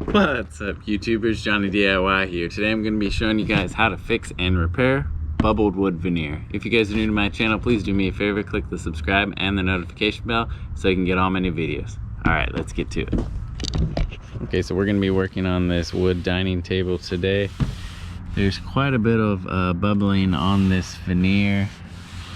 What's up YouTubers, Johnny DIY here. Today I'm going to be showing you guys how to fix and repair bubbled wood veneer. If you guys are new to my channel, please do me a favor, click the subscribe and the notification bell so you can get all my new videos. Alright, let's get to it. Okay, so we're going to be working on this wood dining table today. There's quite a bit of bubbling on this veneer,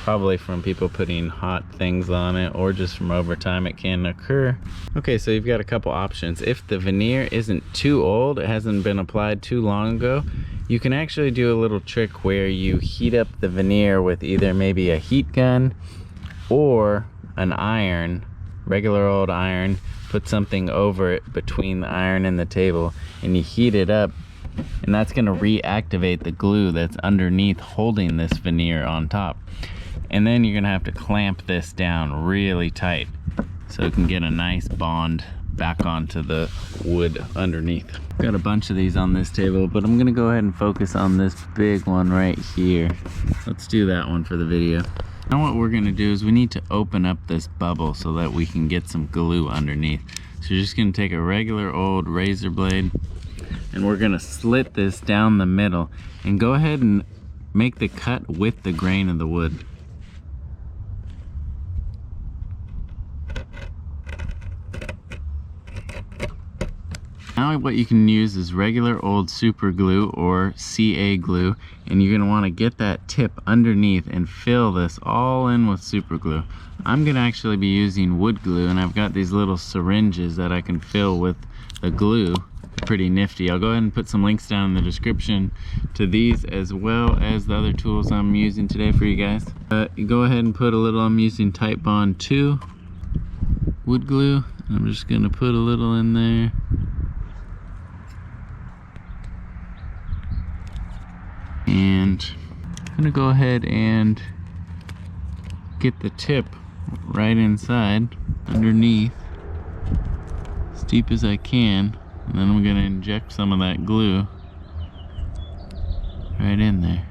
probably from people putting hot things on it or just from over time it can occur. Okay, so you've got a couple options. If the veneer isn't too old, it hasn't been applied too long ago, you can actually do a little trick where you heat up the veneer with either maybe a heat gun or an iron, regular old iron, put something over it between the iron and the table, and you heat it up, and that's going to reactivate the glue that's underneath holding this veneer on top. And then you're gonna have to clamp this down really tight so it can get a nice bond back onto the wood underneath. Got a bunch of these on this table, but I'm gonna go ahead and focus on this big one right here. Let's do that one for the video. Now what we're gonna do is we need to open up this bubble so that we can get some glue underneath. So you're just gonna take a regular old razor blade and we're gonna slit this down the middle and go ahead and make the cut with the grain of the wood. Now what you can use is regular old super glue or CA glue, and you're gonna wanna get that tip underneath and fill this all in with super glue. I'm gonna actually be using wood glue, and I've got these little syringes that I can fill with the glue. Pretty nifty. I'll go ahead and put some links down in the description to these as well as the other tools I'm using today for you guys. You go ahead and put a little, I'm using Type Bond 2 wood glue. I'm just gonna put a little in there. And I'm gonna go ahead and get the tip right inside underneath as deep as I can, and then I'm gonna inject some of that glue right in there.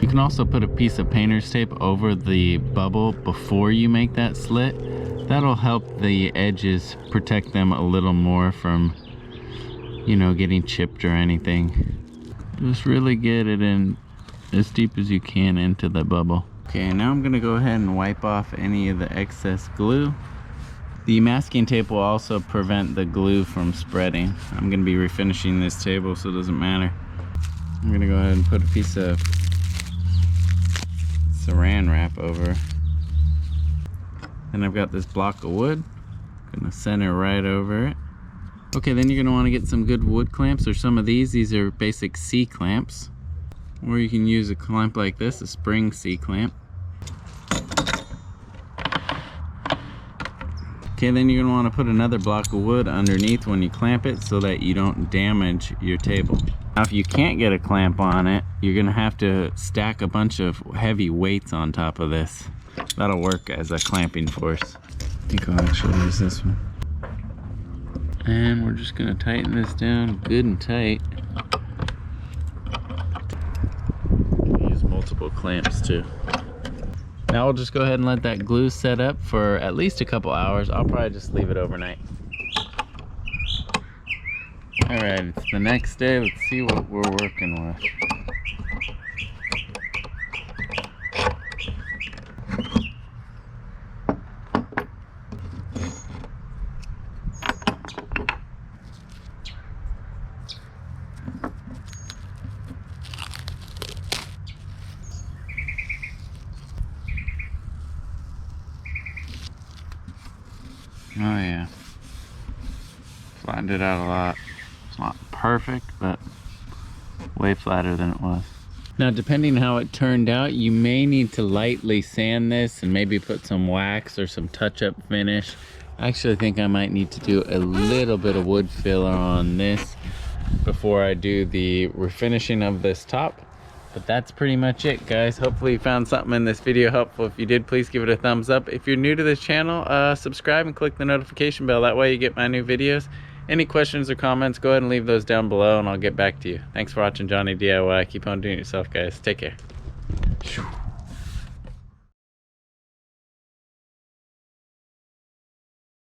You can also put a piece of painter's tape over the bubble before you make that slit. That'll help the edges, protect them a little more from, you know, getting chipped or anything. Just really get it in as deep as you can into the bubble. Okay, now I'm gonna go ahead and wipe off any of the excess glue. The masking tape will also prevent the glue from spreading. I'm gonna be refinishing this table, so it doesn't matter. I'm gonna go ahead and put a piece of saran wrap over. And I've got this block of wood. Gonna center right over it. Okay, then you're gonna wanna get some good wood clamps or some of these. These are basic C clamps. Or you can use a clamp like this, a spring C clamp. Okay, then you're gonna wanna put another block of wood underneath when you clamp it so that you don't damage your table. Now if you can't get a clamp on it, you're gonna have to stack a bunch of heavy weights on top of this. That'll work as a clamping force. I think I'll actually use this one. And we're just gonna tighten this down good and tight. Use multiple clamps too. Now we'll just go ahead and let that glue set up for at least a couple hours. I'll probably just leave it overnight. All right, it's the next day. Let's see what we're working with. Oh yeah, flattened it out a lot. It's not perfect, but way flatter than it was. Now, depending how it turned out, you may need to lightly sand this and maybe put some wax or some touch-up finish. I actually think I might need to do a little bit of wood filler on this before I do the refinishing of this top. But that's pretty much it, guys. Hopefully you found something in this video helpful. If you did, please give it a thumbs up. If you're new to this channel, subscribe and click the notification bell. That way you get my new videos. Any questions or comments, go ahead and leave those down below and I'll get back to you. Thanks for watching Johnny DIY. Keep on doing it yourself, guys. Take care.